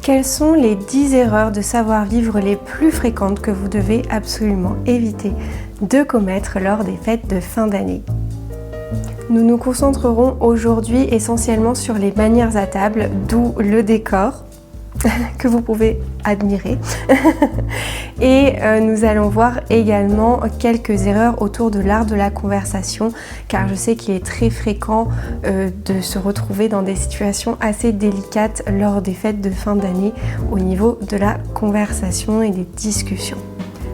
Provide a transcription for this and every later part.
Quelles sont les 10 erreurs de savoir-vivre les plus fréquentes que vous devez absolument éviter de commettre lors des fêtes de fin d'année? Nous nous concentrerons aujourd'hui essentiellement sur les manières à table, d'où le décor que vous pouvez admirer. Et nous allons voir également quelques erreurs autour de l'art de la conversation, car je sais qu'il est très fréquent de se retrouver dans des situations assez délicates lors des fêtes de fin d'année au niveau de la conversation et des discussions.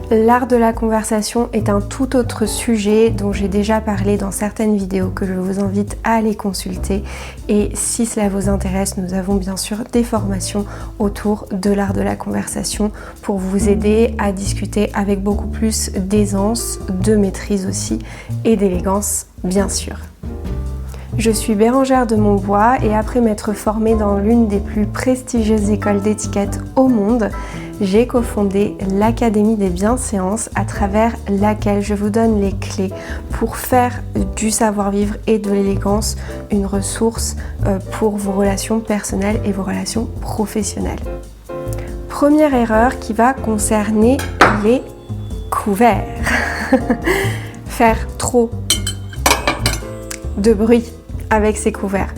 L'art de la conversation est un tout autre sujet dont j'ai déjà parlé dans certaines vidéos que je vous invite à aller consulter. Et si cela vous intéresse, nous avons bien sûr des formations autour de l'art de la conversation pour vous aider à discuter avec beaucoup plus d'aisance, de maîtrise aussi et d'élégance bien sûr. Je suis Bérangère de Montbois et après m'être formée dans l'une des plus prestigieuses écoles d'étiquette au monde, j'ai cofondé l'Académie des bienséances à travers laquelle je vous donne les clés pour faire du savoir-vivre et de l'élégance une ressource pour vos relations personnelles et vos relations professionnelles. Première erreur qui va concerner les couverts. Faire trop de bruit avec ces couverts.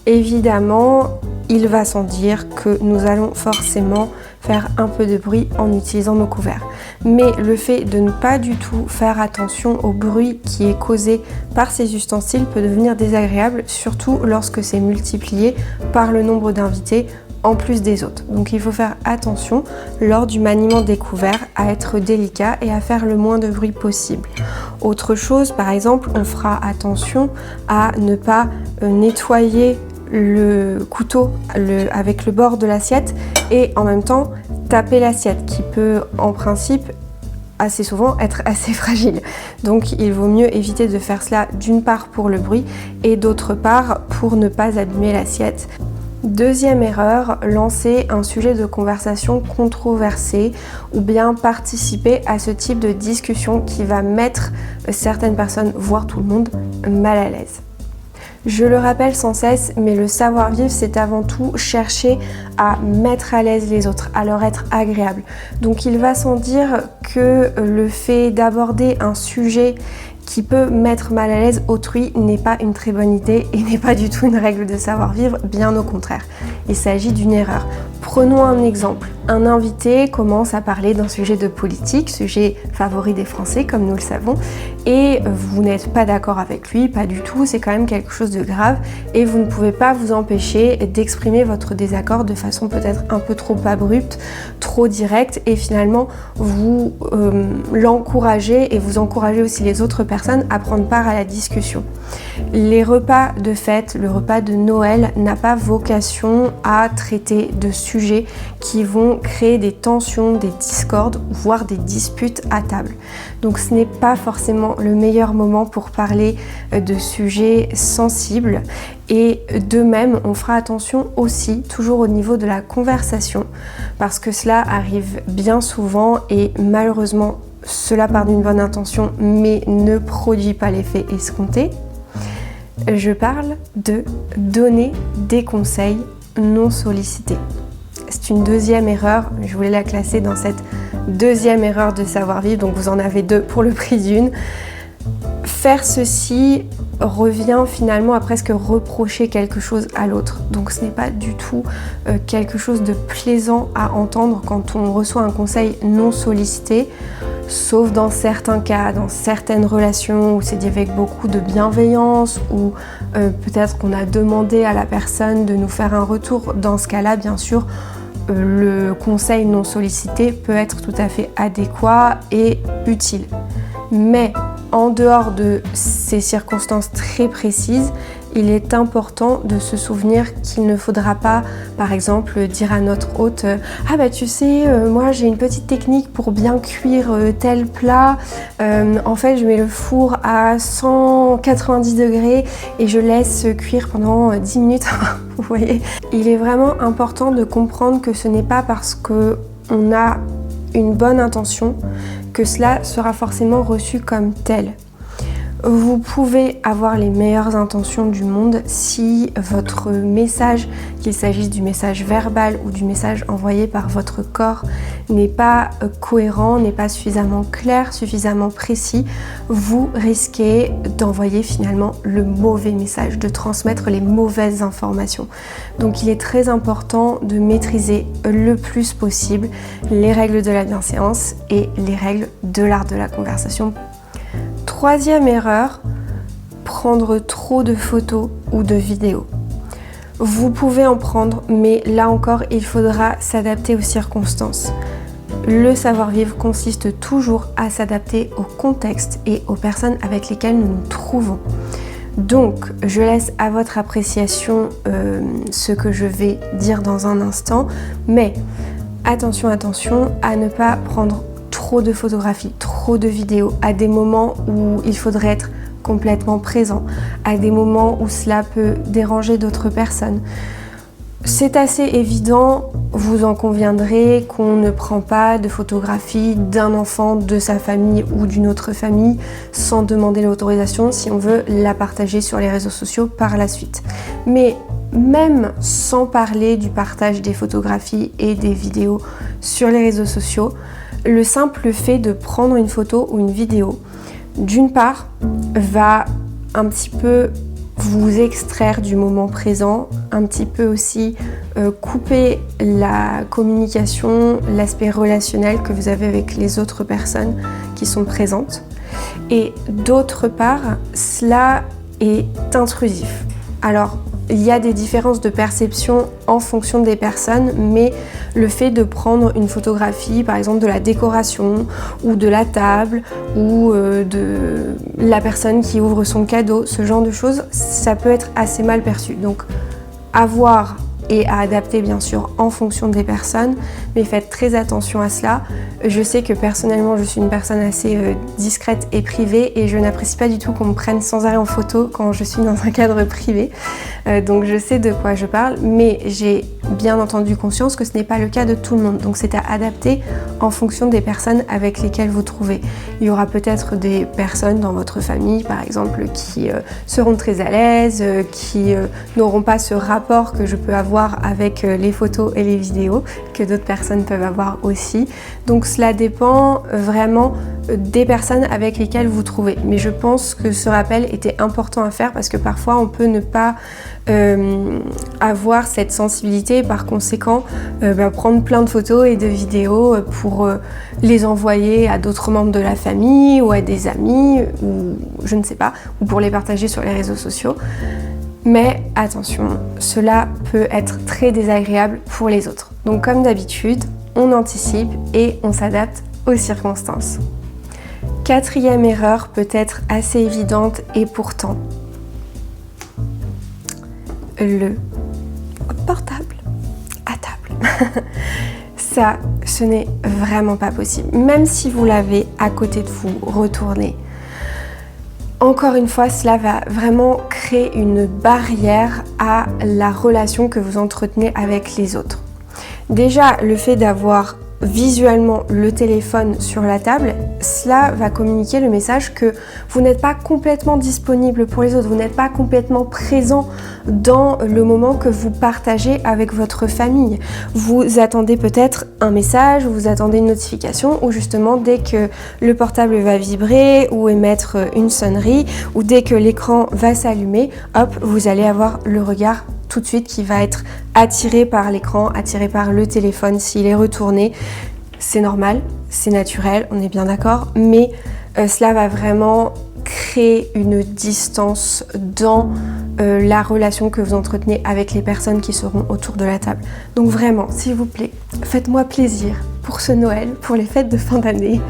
Évidemment, il va sans dire que nous allons forcément faire un peu de bruit en utilisant nos couverts. Mais le fait de ne pas du tout faire attention au bruit qui est causé par ces ustensiles peut devenir désagréable, surtout lorsque c'est multiplié par le nombre d'invités en plus des autres. Donc il faut faire attention lors du maniement des couverts à être délicat et à faire le moins de bruit possible. Autre chose, par exemple, on fera attention à ne pas nettoyer le couteau avec le bord de l'assiette et en même temps taper l'assiette qui peut en principe assez souvent être assez fragile. Donc il vaut mieux éviter de faire cela d'une part pour le bruit et d'autre part pour ne pas abîmer l'assiette. Deuxième erreur, lancer un sujet de conversation controversé ou bien participer à ce type de discussion qui va mettre certaines personnes, voire tout le monde, mal à l'aise. Je le rappelle sans cesse, mais le savoir-vivre, c'est avant tout chercher à mettre à l'aise les autres, à leur être agréable. Donc il va sans dire que le fait d'aborder un sujet qui peut mettre mal à l'aise autrui n'est pas une très bonne idée et n'est pas du tout une règle de savoir-vivre, bien au contraire. Il s'agit d'une erreur. Prenons un exemple. Un invité commence à parler d'un sujet de politique, sujet favori des Français comme nous le savons, et vous n'êtes pas d'accord avec lui, pas du tout, c'est quand même quelque chose de grave et vous ne pouvez pas vous empêcher d'exprimer votre désaccord de façon peut-être un peu trop abrupte, trop directe et finalement vous l'encouragez et vous encouragez aussi les autres personnes à prendre part à la discussion. Les repas de fête, le repas de Noël n'a pas vocation à traiter de sujets qui vont créer des tensions, des discordes, voire des disputes à table. Donc ce n'est pas forcément le meilleur moment pour parler de sujets sensibles et de même on fera attention aussi toujours au niveau de la conversation parce que cela arrive bien souvent et malheureusement cela part d'une bonne intention mais ne produit pas l'effet escompté. Je parle de donner des conseils non sollicités. C'est une deuxième erreur, je voulais la classer dans cette deuxième erreur de savoir-vivre, donc vous en avez deux pour le prix d'une. Faire ceci revient finalement à presque reprocher quelque chose à l'autre. Donc ce n'est pas du tout quelque chose de plaisant à entendre quand on reçoit un conseil non sollicité, sauf dans certains cas, dans certaines relations où c'est dit avec beaucoup de bienveillance ou peut-être qu'on a demandé à la personne de nous faire un retour. Dans ce cas-là, bien sûr, le conseil non sollicité peut être tout à fait adéquat et utile. Mais en dehors de ces circonstances très précises, il est important de se souvenir qu'il ne faudra pas, par exemple, dire à notre hôte « Ah bah tu sais, moi j'ai une petite technique pour bien cuire tel plat. En fait, je mets le four à 190 degrés et je laisse cuire pendant 10 minutes. » Vous voyez, il est vraiment important de comprendre que ce n'est pas parce qu'on a une bonne intention que cela sera forcément reçu comme tel. Vous pouvez avoir les meilleures intentions du monde si votre message, qu'il s'agisse du message verbal ou du message envoyé par votre corps, n'est pas cohérent, n'est pas suffisamment clair, suffisamment précis, vous risquez d'envoyer finalement le mauvais message, de transmettre les mauvaises informations. Donc il est très important de maîtriser le plus possible les règles de la bienséance et les règles de l'art de la conversation. Troisième erreur, prendre trop de photos ou de vidéos. Vous pouvez en prendre, mais là encore, il faudra s'adapter aux circonstances. Le savoir-vivre consiste toujours à s'adapter au contexte et aux personnes avec lesquelles nous nous trouvons. Donc, je laisse à votre appréciation ce que je vais dire dans un instant, mais attention à ne pas prendre trop de photographies, trop de vidéos, à des moments où il faudrait être complètement présent, à des moments où cela peut déranger d'autres personnes. C'est assez évident, vous en conviendrez, qu'on ne prend pas de photographie d'un enfant de sa famille ou d'une autre famille sans demander l'autorisation si on veut la partager sur les réseaux sociaux par la suite. Mais même sans parler du partage des photographies et des vidéos sur les réseaux sociaux, le simple fait de prendre une photo ou une vidéo, d'une part, va un petit peu vous extraire du moment présent, un petit peu aussi couper la communication, l'aspect relationnel que vous avez avec les autres personnes qui sont présentes. Et d'autre part, cela est intrusif. Alors, il y a des différences de perception en fonction des personnes, mais le fait de prendre une photographie, par exemple de la décoration, ou de la table, ou de la personne qui ouvre son cadeau, ce genre de choses, ça peut être assez mal perçu. Donc, à voir et à adapter bien sûr en fonction des personnes, mais faites très attention à cela. Je sais que personnellement je suis une personne assez discrète et privée et je n'apprécie pas du tout qu'on me prenne sans arrêt en photo quand je suis dans un cadre privé, donc je sais de quoi je parle, mais j'ai bien entendu conscience que ce n'est pas le cas de tout le monde, donc c'est à adapter en fonction des personnes avec lesquelles vous trouvez. Il y aura peut-être des personnes dans votre famille par exemple qui seront très à l'aise, qui n'auront pas ce rapport que je peux avoir avec les photos et les vidéos, que d'autres personnes peuvent avoir aussi. Donc cela dépend vraiment des personnes avec lesquelles vous trouvez. Mais je pense que ce rappel était important à faire parce que parfois on peut ne pas avoir cette sensibilité et par conséquent prendre plein de photos et de vidéos pour les envoyer à d'autres membres de la famille ou à des amis ou je ne sais pas, ou pour les partager sur les réseaux sociaux. Mais attention, cela peut être très désagréable pour les autres. Donc comme d'habitude, on anticipe et on s'adapte aux circonstances. Quatrième erreur peut être assez évidente et pourtant, le portable à table. Ça, ce n'est vraiment pas possible. Même si vous l'avez à côté de vous, retournez. Encore une fois, cela va vraiment créer une barrière à la relation que vous entretenez avec les autres. Déjà, le fait d'avoir visuellement le téléphone sur la table, cela va communiquer le message que vous n'êtes pas complètement disponible pour les autres, vous n'êtes pas complètement présent dans le moment que vous partagez avec votre famille. Vous attendez peut-être un message, vous attendez une notification ou justement dès que le portable va vibrer ou émettre une sonnerie ou dès que l'écran va s'allumer, hop, vous allez avoir le regard tout de suite qui va être attiré par l'écran, attiré par le téléphone s'il est retourné. C'est normal, c'est naturel, on est bien d'accord, mais cela va vraiment créer une distance dans la relation que vous entretenez avec les personnes qui seront autour de la table. Donc vraiment, s'il vous plaît, faites-moi plaisir pour ce Noël, pour les fêtes de fin d'année.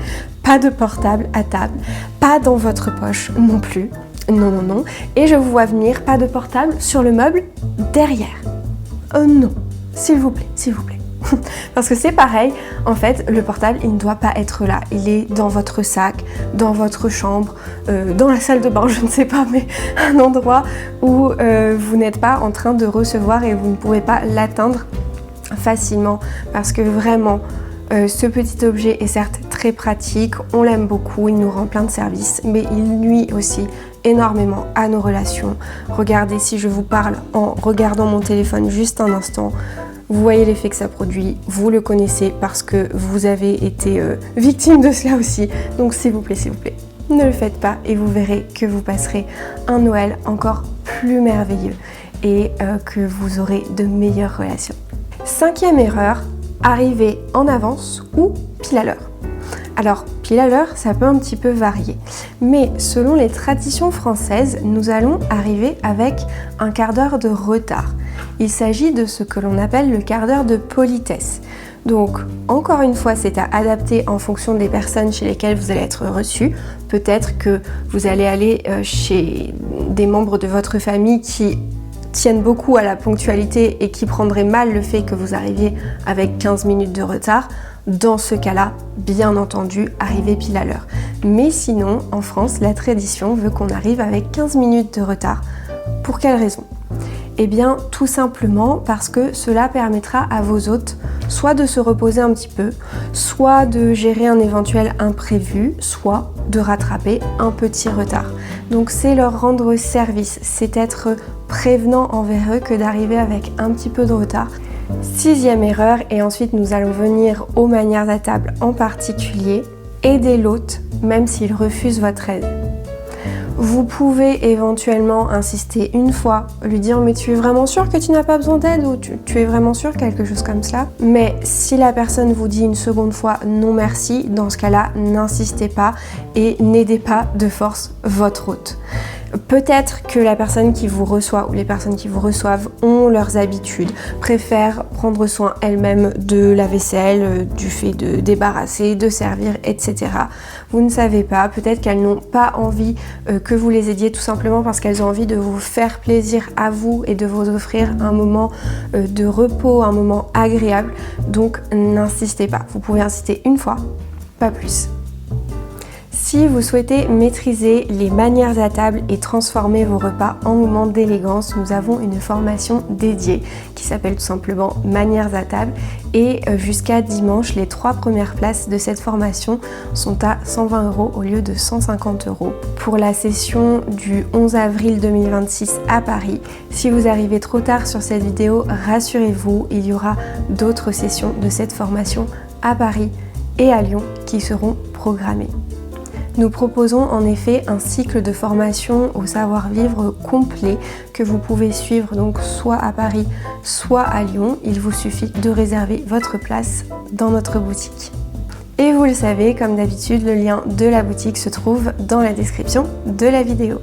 Pas de portable à table, pas dans votre poche non plus. Non, non, non. Et je vous vois venir, pas de portable sur le meuble derrière. Non, s'il vous plaît, s'il vous plaît. Parce que c'est pareil, en fait, le portable, il ne doit pas être là. Il est dans votre sac, dans votre chambre, dans la salle de bain, je ne sais pas, mais un endroit où vous n'êtes pas en train de recevoir et vous ne pouvez pas l'atteindre facilement. Parce que vraiment, Ce petit objet est certes très pratique, on l'aime beaucoup, il nous rend plein de services, mais il nuit aussi énormément à nos relations. Regardez, si je vous parle en regardant mon téléphone juste un instant, vous voyez l'effet que ça produit, vous le connaissez parce que vous avez été victime de cela aussi. Donc s'il vous plaît, ne le faites pas et vous verrez que vous passerez un Noël encore plus merveilleux et que vous aurez de meilleures relations. 5e erreur, arriver en avance ou pile à l'heure. Alors, pile à l'heure, ça peut un petit peu varier, mais selon les traditions françaises, nous allons arriver avec un quart d'heure de retard. Il s'agit de ce que l'on appelle le quart d'heure de politesse. Donc, encore une fois, c'est à adapter en fonction des personnes chez lesquelles vous allez être reçu. Peut-être que vous allez aller chez des membres de votre famille qui tiennent beaucoup à la ponctualité et qui prendraient mal le fait que vous arriviez avec 15 minutes de retard. Dans ce cas-là, bien entendu, arrivez pile à l'heure. Mais sinon, en France, la tradition veut qu'on arrive avec 15 minutes de retard. Pour quelle raison ? Eh bien, tout simplement parce que cela permettra à vos hôtes soit de se reposer un petit peu, soit de gérer un éventuel imprévu, soit de rattraper un petit retard. Donc c'est leur rendre service, c'est être prévenant envers eux que d'arriver avec un petit peu de retard. 6e erreur, et ensuite nous allons venir aux manières à table en particulier, aider l'hôte même s'il refuse votre aide. Vous pouvez éventuellement insister une fois, lui dire mais tu es vraiment sûr que tu n'as pas besoin d'aide ou tu es vraiment sûr, quelque chose comme cela. Mais si la personne vous dit une seconde fois non merci, dans ce cas-là, n'insistez pas et n'aidez pas de force votre hôte. Peut-être que la personne qui vous reçoit ou les personnes qui vous reçoivent ont leurs habitudes, préfèrent prendre soin elles-mêmes de la vaisselle, du fait de débarrasser, de servir, etc. Vous ne savez pas, peut-être qu'elles n'ont pas envie que vous les aidiez tout simplement parce qu'elles ont envie de vous faire plaisir à vous et de vous offrir un moment de repos, un moment agréable. Donc n'insistez pas, vous pouvez insister une fois, pas plus. Si vous souhaitez maîtriser les manières à table et transformer vos repas en moments d'élégance, nous avons une formation dédiée qui s'appelle tout simplement Manières à table et jusqu'à dimanche, les 3 premières places de cette formation sont à 120 € au lieu de 150 € pour la session du 11 avril 2026 à Paris. Si vous arrivez trop tard sur cette vidéo, rassurez-vous, il y aura d'autres sessions de cette formation à Paris et à Lyon qui seront programmées. Nous proposons en effet un cycle de formation au savoir-vivre complet que vous pouvez suivre donc soit à Paris, soit à Lyon. Il vous suffit de réserver votre place dans notre boutique. Et vous le savez, comme d'habitude, le lien de la boutique se trouve dans la description de la vidéo.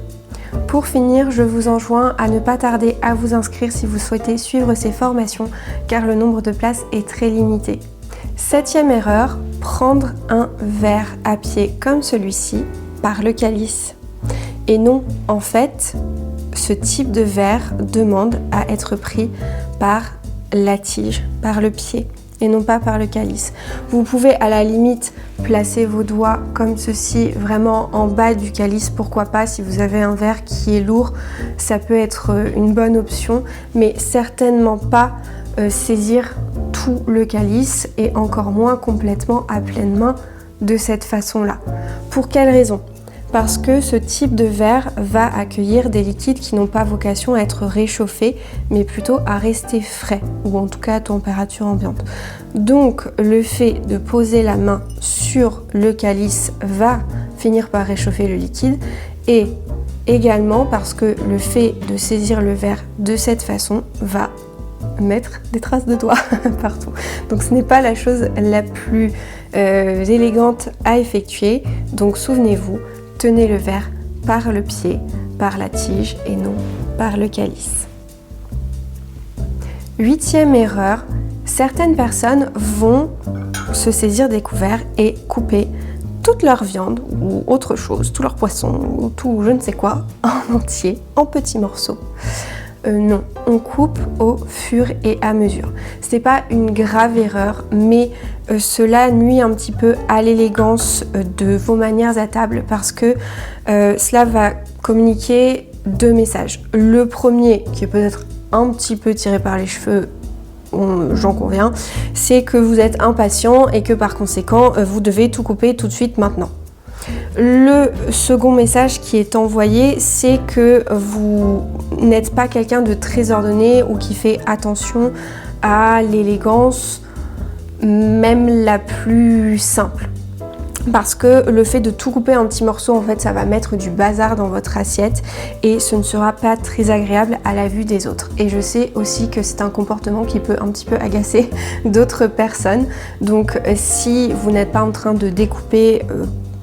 Pour finir, je vous enjoins à ne pas tarder à vous inscrire si vous souhaitez suivre ces formations car le nombre de places est très limité. 7e erreur, prendre un verre à pied comme celui-ci par le calice. Et non, en fait, ce type de verre demande à être pris par la tige, par le pied et non pas par le calice. Vous pouvez à la limite placer vos doigts comme ceci, vraiment en bas du calice, pourquoi pas, si vous avez un verre qui est lourd, ça peut être une bonne option, mais certainement pas saisir tout le calice et encore moins complètement à pleine main de cette façon-là. Pour quelle raison ? Parce que ce type de verre va accueillir des liquides qui n'ont pas vocation à être réchauffés, mais plutôt à rester frais, ou en tout cas à température ambiante. Donc le fait de poser la main sur le calice va finir par réchauffer le liquide, et également parce que le fait de saisir le verre de cette façon va mettre des traces de doigts partout. Donc ce n'est pas la chose la plus élégante à effectuer. Donc souvenez-vous, tenez le verre par le pied, par la tige et non par le calice. 8e erreur, certaines personnes vont se saisir des couverts et couper toute leur viande ou autre chose, tout leur poisson ou tout je ne sais quoi en entier, en petits morceaux. Non, on coupe au fur et à mesure. Ce n'est pas une grave erreur, mais cela nuit un petit peu à l'élégance de vos manières à table parce que cela va communiquer 2 messages. Le premier, qui est peut-être un petit peu tiré par les cheveux, j'en conviens, c'est que vous êtes impatient et que par conséquent, vous devez tout couper tout de suite maintenant. Le second message qui est envoyé, c'est que vous n'êtes pas quelqu'un de très ordonné ou qui fait attention à l'élégance, même la plus simple. Parce que le fait de tout couper en petits morceaux, en fait, ça va mettre du bazar dans votre assiette et ce ne sera pas très agréable à la vue des autres. Et je sais aussi que c'est un comportement qui peut un petit peu agacer d'autres personnes. Donc si vous n'êtes pas en train de découper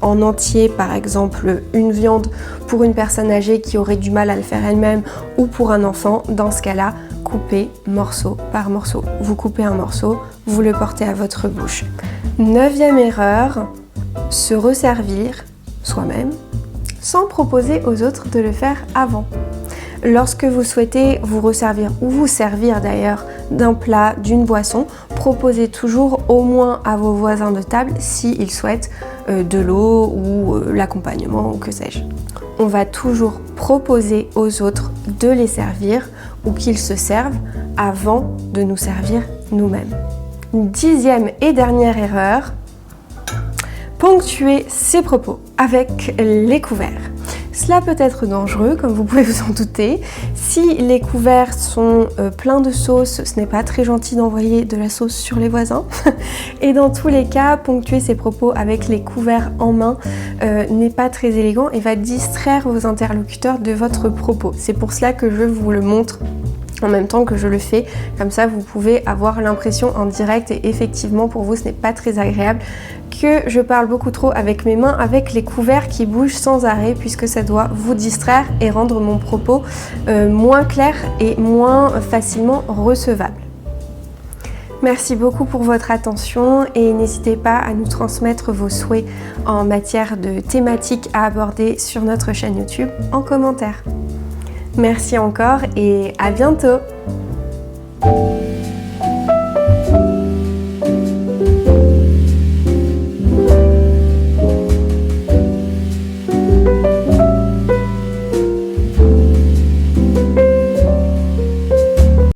en entier, par exemple, une viande pour une personne âgée qui aurait du mal à le faire elle-même ou pour un enfant, dans ce cas-là, coupez morceau par morceau. Vous coupez un morceau, vous le portez à votre bouche. 9e erreur, se resservir soi-même sans proposer aux autres de le faire avant. Lorsque vous souhaitez vous resservir ou vous servir d'ailleurs d'un plat, d'une boisson, proposez toujours au moins à vos voisins de table s'ils souhaitent de l'eau ou l'accompagnement ou que sais-je. On va toujours proposer aux autres de les servir ou qu'ils se servent avant de nous servir nous-mêmes. 10e et dernière erreur, ponctuer ses propos avec les couverts. Cela peut être dangereux, comme vous pouvez vous en douter. Si les couverts sont pleins de sauce, ce n'est pas très gentil d'envoyer de la sauce sur les voisins. Et dans tous les cas, ponctuer ses propos avec les couverts en main n'est pas très élégant et va distraire vos interlocuteurs de votre propos. C'est pour cela que je vous le montre en même temps que je le fais, comme ça vous pouvez avoir l'impression en direct et effectivement pour vous ce n'est pas très agréable que je parle beaucoup trop avec mes mains, avec les couverts qui bougent sans arrêt puisque ça doit vous distraire et rendre mon propos moins clair et moins facilement recevable. Merci beaucoup pour votre attention et n'hésitez pas à nous transmettre vos souhaits en matière de thématiques à aborder sur notre chaîne YouTube en commentaire. Merci encore et à bientôt!